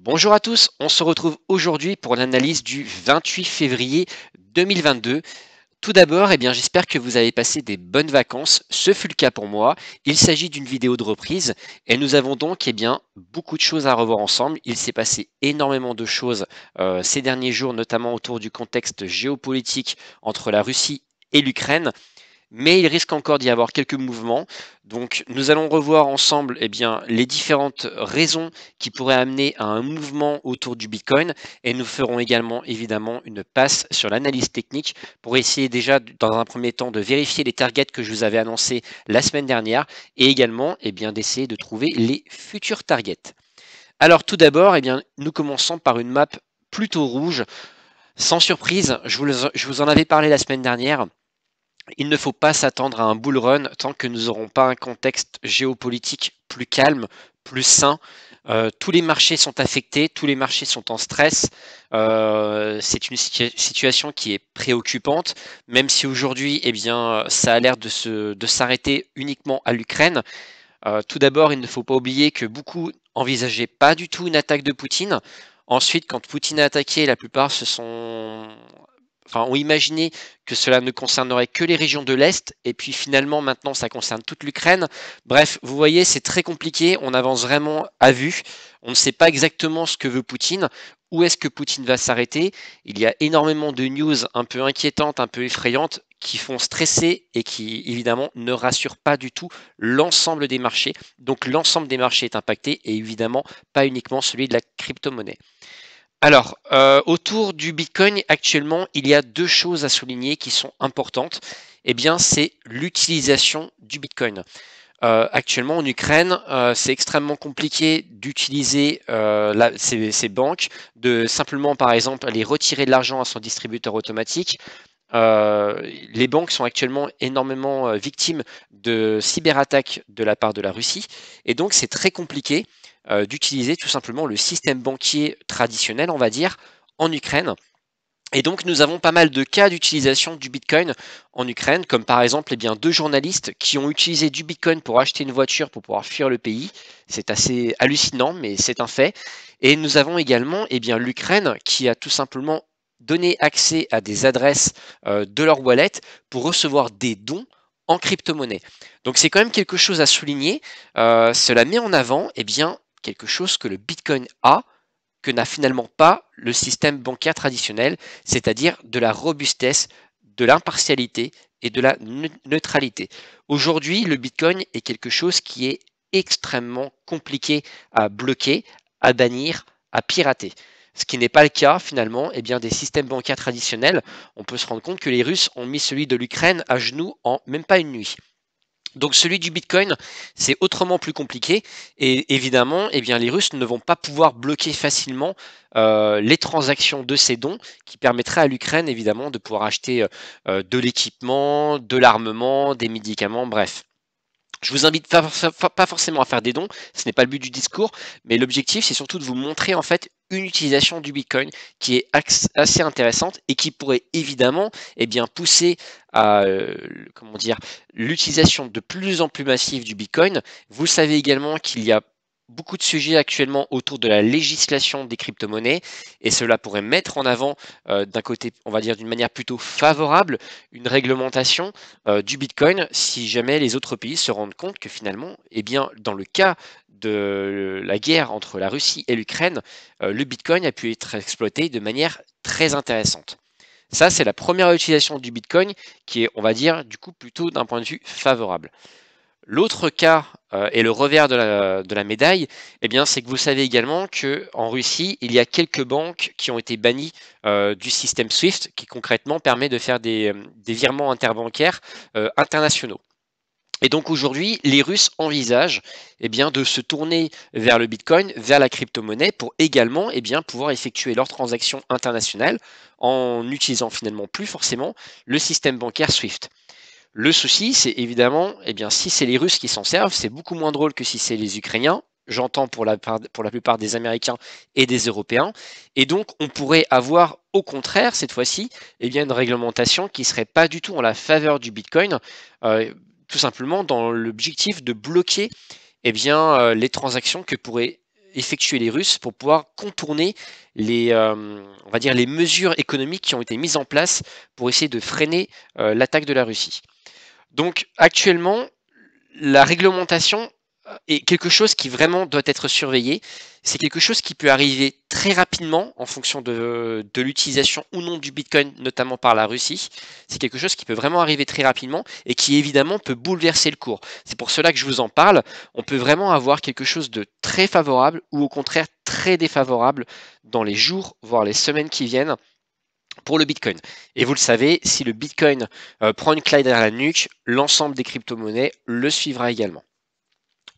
Bonjour à tous, on se retrouve aujourd'hui pour l'analyse du 28 février 2022. Tout d'abord, j'espère que vous avez passé des bonnes vacances. Ce fut le cas pour moi. Il s'agit d'une vidéo de reprise et nous avons donc beaucoup de choses à revoir ensemble. Il s'est passé énormément de choses ces derniers jours, notamment autour du contexte géopolitique entre la Russie et l'Ukraine. Mais il risque encore d'y avoir quelques mouvements. Donc nous allons revoir ensemble les différentes raisons qui pourraient amener à un mouvement autour du Bitcoin et nous ferons également évidemment une passe sur l'analyse technique pour essayer déjà dans un premier temps de vérifier les targets que je vous avais annoncés la semaine dernière et également d'essayer de trouver les futurs targets. Alors tout d'abord, nous commençons par une map plutôt rouge. Sans surprise, je vous en avais parlé la semaine dernière. Il ne faut pas s'attendre à un bull run tant que nous n'aurons pas un contexte géopolitique plus calme, plus sain. Tous les marchés sont affectés, tous les marchés sont en stress. C'est une situation qui est préoccupante, même si aujourd'hui, ça a l'air de s'arrêter uniquement à l'Ukraine. Tout d'abord, il ne faut pas oublier que beaucoup envisageaient pas du tout une attaque de Poutine. Ensuite, quand Poutine a attaqué, la plupart ont imaginé que cela ne concernerait que les régions de l'Est, et puis finalement maintenant ça concerne toute l'Ukraine. Bref, vous voyez, c'est très compliqué, on avance vraiment à vue, on ne sait pas exactement ce que veut Poutine, où est-ce que Poutine va s'arrêter. Il y a énormément de news un peu inquiétantes, un peu effrayantes, qui font stresser et qui évidemment ne rassurent pas du tout l'ensemble des marchés. Donc l'ensemble des marchés est impacté et évidemment pas uniquement celui de la crypto-monnaie. Alors, autour du Bitcoin, actuellement, il y a deux choses à souligner qui sont importantes. C'est l'utilisation du Bitcoin. Actuellement, en Ukraine, c'est extrêmement compliqué d'utiliser ces banques, de simplement, par exemple, aller retirer de l'argent à son distributeur automatique. Les banques sont actuellement énormément victimes de cyberattaques de la part de la Russie, et donc c'est très compliqué d'utiliser tout simplement le système banquier traditionnel, on va dire, en Ukraine. Et donc nous avons pas mal de cas d'utilisation du Bitcoin en Ukraine, comme par exemple deux journalistes qui ont utilisé du Bitcoin pour acheter une voiture pour pouvoir fuir le pays. C'est assez hallucinant, mais c'est un fait. Et nous avons également l'Ukraine qui a tout simplement donné accès à des adresses de leur wallet pour recevoir des dons en crypto-monnaie. Donc c'est quand même quelque chose à souligner. Cela met en avant quelque chose que le Bitcoin a, que n'a finalement pas le système bancaire traditionnel, c'est-à-dire de la robustesse, de l'impartialité et de la neutralité. Aujourd'hui, le Bitcoin est quelque chose qui est extrêmement compliqué à bloquer, à bannir, à pirater. Ce qui n'est pas le cas finalement des systèmes bancaires traditionnels. On peut se rendre compte que les Russes ont mis celui de l'Ukraine à genoux en même pas une nuit. Donc celui du Bitcoin, c'est autrement plus compliqué et évidemment, les Russes ne vont pas pouvoir bloquer facilement les transactions de ces dons qui permettraient à l'Ukraine évidemment de pouvoir acheter de l'équipement, de l'armement, des médicaments, bref. Je vous invite pas forcément à faire des dons, ce n'est pas le but du discours, mais l'objectif c'est surtout de vous montrer en fait une utilisation du Bitcoin qui est assez intéressante et qui pourrait évidemment pousser à l'utilisation de plus en plus massive du Bitcoin. Vous savez également qu'il y a beaucoup de sujets actuellement autour de la législation des crypto-monnaies et cela pourrait mettre en avant d'un côté, on va dire d'une manière plutôt favorable, une réglementation du Bitcoin si jamais les autres pays se rendent compte que finalement, dans le cas de la guerre entre la Russie et l'Ukraine, le Bitcoin a pu être exploité de manière très intéressante. Ça, c'est la première utilisation du Bitcoin qui est, on va dire, du coup, plutôt d'un point de vue favorable. L'autre cas et le revers de la médaille, c'est que vous savez également qu'en Russie, il y a quelques banques qui ont été bannies du système SWIFT, qui concrètement permet de faire des virements interbancaires internationaux. Et donc aujourd'hui, les Russes envisagent de se tourner vers le Bitcoin, vers la crypto-monnaie, pour également pouvoir effectuer leurs transactions internationales en utilisant finalement plus forcément le système bancaire SWIFT. Le souci, c'est évidemment, si c'est les Russes qui s'en servent, c'est beaucoup moins drôle que si c'est les Ukrainiens. J'entends pour la plupart des Américains et des Européens. Et donc, on pourrait avoir, au contraire, cette fois-ci, une réglementation qui serait pas du tout en la faveur du Bitcoin, tout simplement dans l'objectif de bloquer les transactions que pourraient effectuer les Russes pour pouvoir contourner on va dire les mesures économiques qui ont été mises en place pour essayer de freiner l'attaque de la Russie. Donc actuellement, la réglementation est quelque chose qui vraiment doit être surveillé. C'est quelque chose qui peut arriver très rapidement en fonction de l'utilisation ou non du Bitcoin, notamment par la Russie. C'est quelque chose qui peut vraiment arriver très rapidement et qui évidemment peut bouleverser le cours. C'est pour cela que je vous en parle. On peut vraiment avoir quelque chose de très favorable ou au contraire très défavorable dans les jours, voire les semaines qui viennent pour le Bitcoin. Et vous le savez, si le Bitcoin prend une claque derrière la nuque, l'ensemble des crypto-monnaies le suivra également.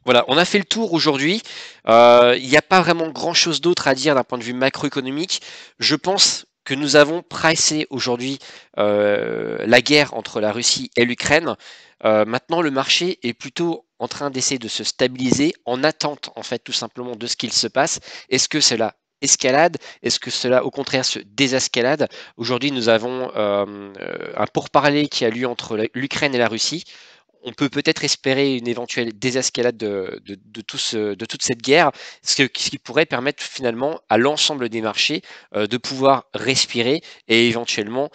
Voilà, on a fait le tour aujourd'hui. Il n'y a pas vraiment grand-chose d'autre à dire d'un point de vue macroéconomique. Je pense que nous avons pricé aujourd'hui la guerre entre la Russie et l'Ukraine. Maintenant, le marché est plutôt en train d'essayer de se stabiliser en attente, en fait, tout simplement de ce qu'il se passe. Est-ce que cela escalade? Est-ce que cela, au contraire, se désescalade? Aujourd'hui, nous avons un pourparler qui a lieu entre l'Ukraine et la Russie. On peut peut-être espérer une éventuelle désescalade de toute cette guerre, ce qui pourrait permettre finalement à l'ensemble des marchés de pouvoir respirer et éventuellement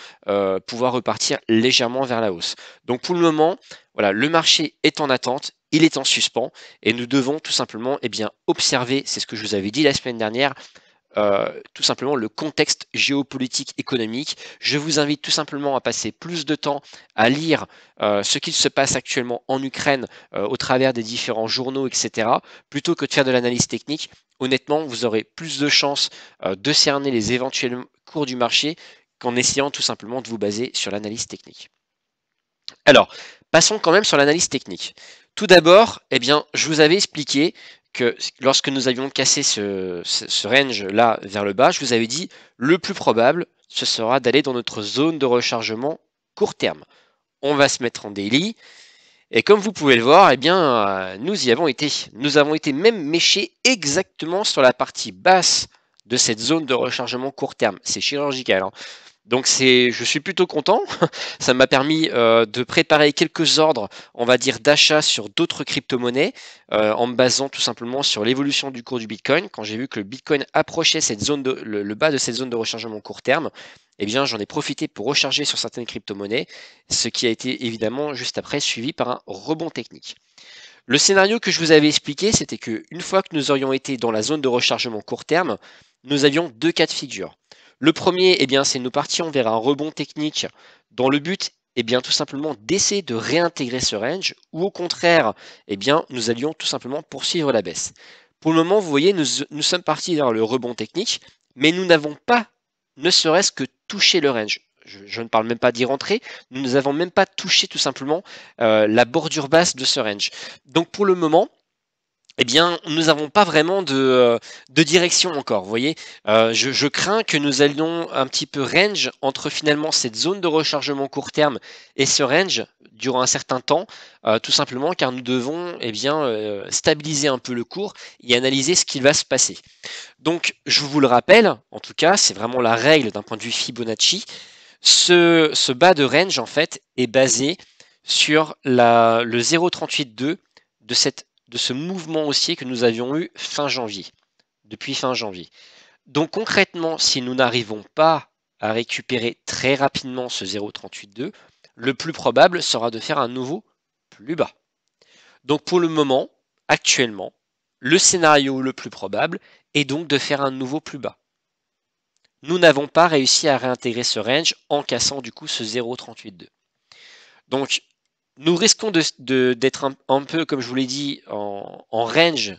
pouvoir repartir légèrement vers la hausse. Donc pour le moment, voilà, le marché est en attente, il est en suspens et nous devons tout simplement observer, c'est ce que je vous avais dit la semaine dernière, tout simplement le contexte géopolitique économique. Je vous invite tout simplement à passer plus de temps à lire ce qu'il se passe actuellement en Ukraine au travers des différents journaux, etc., plutôt que de faire de l'analyse technique. Honnêtement, vous aurez plus de chances de cerner les éventuels cours du marché qu'en essayant tout simplement de vous baser sur l'analyse technique. Alors, passons quand même sur l'analyse technique. Tout d'abord, je vous avais expliqué que lorsque nous avions cassé ce range-là vers le bas, je vous avais dit le plus probable, ce sera d'aller dans notre zone de rechargement court terme. On va se mettre en daily. Et comme vous pouvez le voir, nous y avons été. Nous avons été même méchés exactement sur la partie basse de cette zone de rechargement court terme. C'est chirurgical, hein. Donc je suis plutôt content. Ça m'a permis de préparer quelques ordres, on va dire, d'achat sur d'autres crypto-monnaies en me basant tout simplement sur l'évolution du cours du Bitcoin. Quand j'ai vu que le Bitcoin approchait le bas de cette zone de rechargement court terme, j'en ai profité pour recharger sur certaines crypto-monnaies, ce qui a été évidemment juste après suivi par un rebond technique. Le scénario que je vous avais expliqué, c'était qu'une fois que nous aurions été dans la zone de rechargement court terme, nous avions deux cas de figure. Le premier, c'est nous partions vers un rebond technique dans le but, tout simplement d'essayer de réintégrer ce range, ou au contraire, nous allions tout simplement poursuivre la baisse. Pour le moment, vous voyez, nous sommes partis vers le rebond technique, mais nous n'avons pas, ne serait-ce que touché le range. Je ne parle même pas d'y rentrer, nous n'avons même pas touché tout simplement la bordure basse de ce range. Donc pour le moment, nous n'avons pas vraiment de direction encore. Vous voyez, je crains que nous allions un petit peu range entre finalement cette zone de rechargement court terme et ce range durant un certain temps, tout simplement car nous devons stabiliser un peu le cours et analyser ce qui va se passer. Donc, je vous le rappelle, en tout cas, c'est vraiment la règle d'un point de vue Fibonacci. Ce bas de range, en fait, est basé sur le 0,38,2 de ce mouvement haussier que nous avions eu fin janvier, depuis fin janvier. Donc concrètement, si nous n'arrivons pas à récupérer très rapidement ce 0,38,2, le plus probable sera de faire un nouveau plus bas. Donc pour le moment, actuellement, le scénario le plus probable est donc de faire un nouveau plus bas. Nous n'avons pas réussi à réintégrer ce range en cassant du coup ce 0,38,2. Donc nous risquons d'être un peu, comme je vous l'ai dit, en range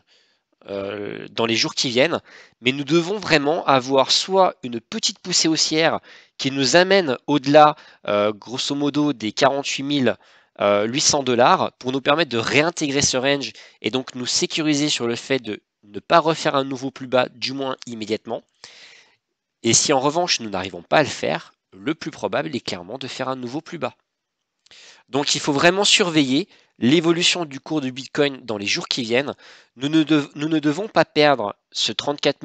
dans les jours qui viennent, mais nous devons vraiment avoir soit une petite poussée haussière qui nous amène au-delà, grosso modo, des 48 800 $ pour nous permettre de réintégrer ce range et donc nous sécuriser sur le fait de ne pas refaire un nouveau plus bas, du moins immédiatement. Et si en revanche nous n'arrivons pas à le faire, le plus probable est clairement de faire un nouveau plus bas. Donc il faut vraiment surveiller l'évolution du cours du Bitcoin dans les jours qui viennent. Nous ne devons pas perdre ce 34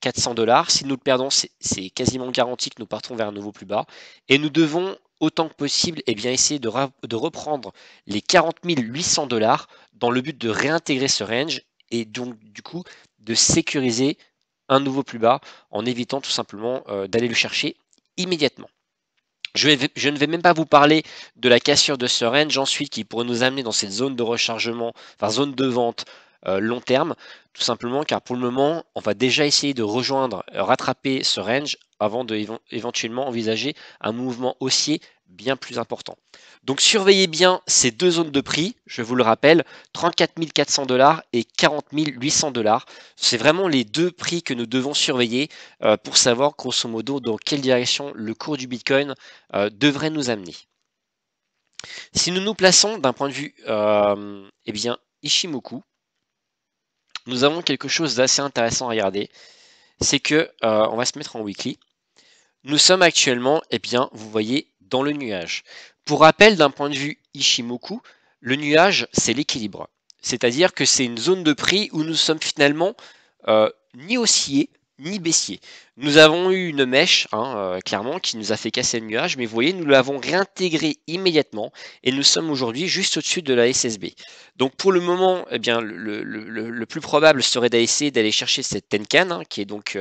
400 $. Si nous le perdons, c'est quasiment garanti que nous partons vers un nouveau plus bas. Et nous devons, autant que possible, essayer de reprendre les 40 800 $ dans le but de réintégrer ce range et donc du coup de sécuriser un nouveau plus bas en évitant tout simplement d'aller le chercher immédiatement. Je ne vais même pas vous parler de la cassure de ce range ensuite qui pourrait nous amener dans cette zone de rechargement, enfin zone de vente long terme, tout simplement car pour le moment, on va déjà essayer de rejoindre, rattraper ce range avant de éventuellement envisager un mouvement haussier bien plus important. Donc surveillez bien ces deux zones de prix, je vous le rappelle, 34 400 $ et 40 800 $. C'est vraiment les deux prix que nous devons surveiller pour savoir grosso modo dans quelle direction le cours du Bitcoin devrait nous amener. Si nous nous plaçons d'un point de vue eh bien, Ichimoku, nous avons quelque chose d'assez intéressant à regarder. C'est que, on va se mettre en weekly. Nous sommes actuellement, eh bien, vous voyez, dans le nuage. Pour rappel, d'un point de vue Ichimoku, le nuage, c'est l'équilibre. C'est-à-dire que c'est une zone de prix où nous sommes finalement ni haussiers, ni baissiers. Nous avons eu une mèche, clairement, qui nous a fait casser le nuage, mais vous voyez, nous l'avons réintégré immédiatement et nous sommes aujourd'hui juste au-dessus de la SSB. Donc pour le moment, eh bien, le plus probable serait d'essayer d'aller chercher cette Tenkan, qui est donc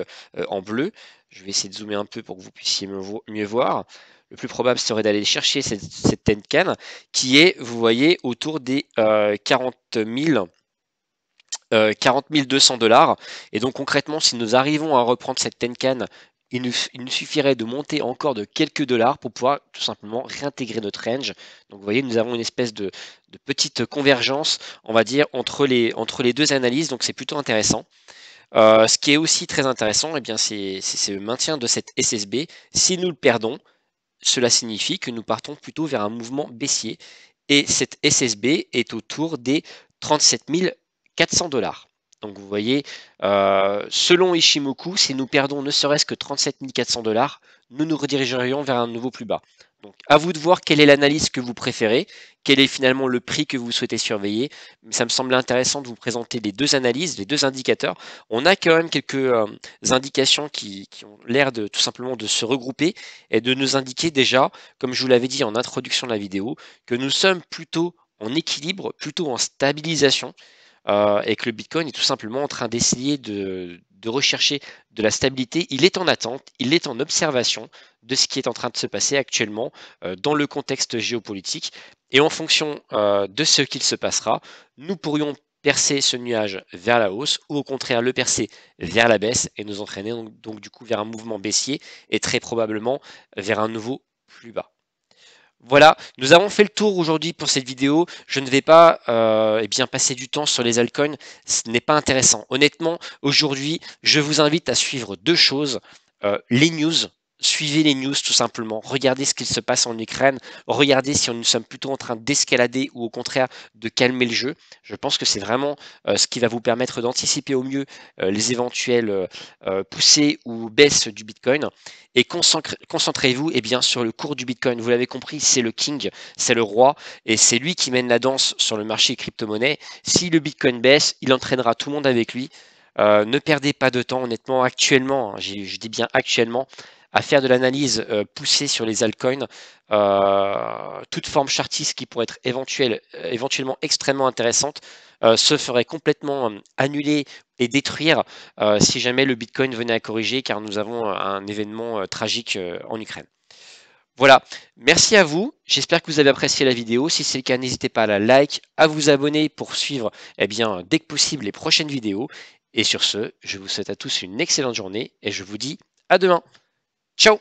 en bleu. Je vais essayer de zoomer un peu pour que vous puissiez mieux voir. Le plus probable serait d'aller chercher cette Tenkan qui est, vous voyez, autour des 40 200 $. Et donc concrètement, si nous arrivons à reprendre cette Tenkan, il nous suffirait de monter encore de quelques dollars pour pouvoir tout simplement réintégrer notre range. Donc vous voyez, nous avons une espèce de petite convergence, on va dire, entre les deux analyses. Donc c'est plutôt intéressant. Ce qui est aussi très intéressant, eh bien, c'est le maintien de cette SSB. Si nous le perdons, cela signifie que nous partons plutôt vers un mouvement baissier. Et cette SSB est autour des 37 400 $. Donc vous voyez, selon Ichimoku, si nous perdons ne serait-ce que 37 400 $, nous nous redirigerions vers un nouveau plus bas. Donc à vous de voir quelle est l'analyse que vous préférez, quel est finalement le prix que vous souhaitez surveiller. Ça me semble intéressant de vous présenter les deux analyses, les deux indicateurs. On a quand même quelques indications qui ont l'air de tout simplement de se regrouper et de nous indiquer déjà, comme je vous l'avais dit en introduction de la vidéo, que nous sommes plutôt en équilibre, plutôt en stabilisation. Et que le Bitcoin est tout simplement en train d'essayer de rechercher de la stabilité. Il est en attente, il est en observation de ce qui est en train de se passer actuellement dans le contexte géopolitique. Et en fonction de ce qu'il se passera, nous pourrions percer ce nuage vers la hausse ou au contraire le percer vers la baisse et nous entraîner donc du coup vers un mouvement baissier et très probablement vers un nouveau plus bas. Voilà, nous avons fait le tour aujourd'hui pour cette vidéo. Je ne vais pas eh bien, passer du temps sur les altcoins, ce n'est pas intéressant. Honnêtement, aujourd'hui, je vous invite à suivre deux choses. Les news, suivez les news tout simplement. Regardez ce qu'il se passe en Ukraine. Regardez si nous sommes plutôt en train d'escalader ou au contraire de calmer le jeu. Je pense que c'est vraiment ce qui va vous permettre d'anticiper au mieux les éventuelles poussées ou baisses du Bitcoin. Et concentrez-vous eh bien, sur le cours du Bitcoin. Vous l'avez compris, c'est le king, c'est le roi, et c'est lui qui mène la danse sur le marché crypto-monnaie. Si le Bitcoin baisse, il entraînera tout le monde avec lui. Ne perdez pas de temps, honnêtement, actuellement, je dis bien actuellement, à faire de l'analyse poussée sur les altcoins. Toute forme chartiste qui pourrait être éventuellement extrêmement intéressante se ferait complètement annuler et détruire si jamais le Bitcoin venait à corriger, car nous avons un événement tragique en Ukraine. Voilà, merci à vous, j'espère que vous avez apprécié la vidéo. Si c'est le cas, n'hésitez pas à la like, à vous abonner pour suivre eh bien, dès que possible les prochaines vidéos. Et sur ce, je vous souhaite à tous une excellente journée et je vous dis à demain. Ciao!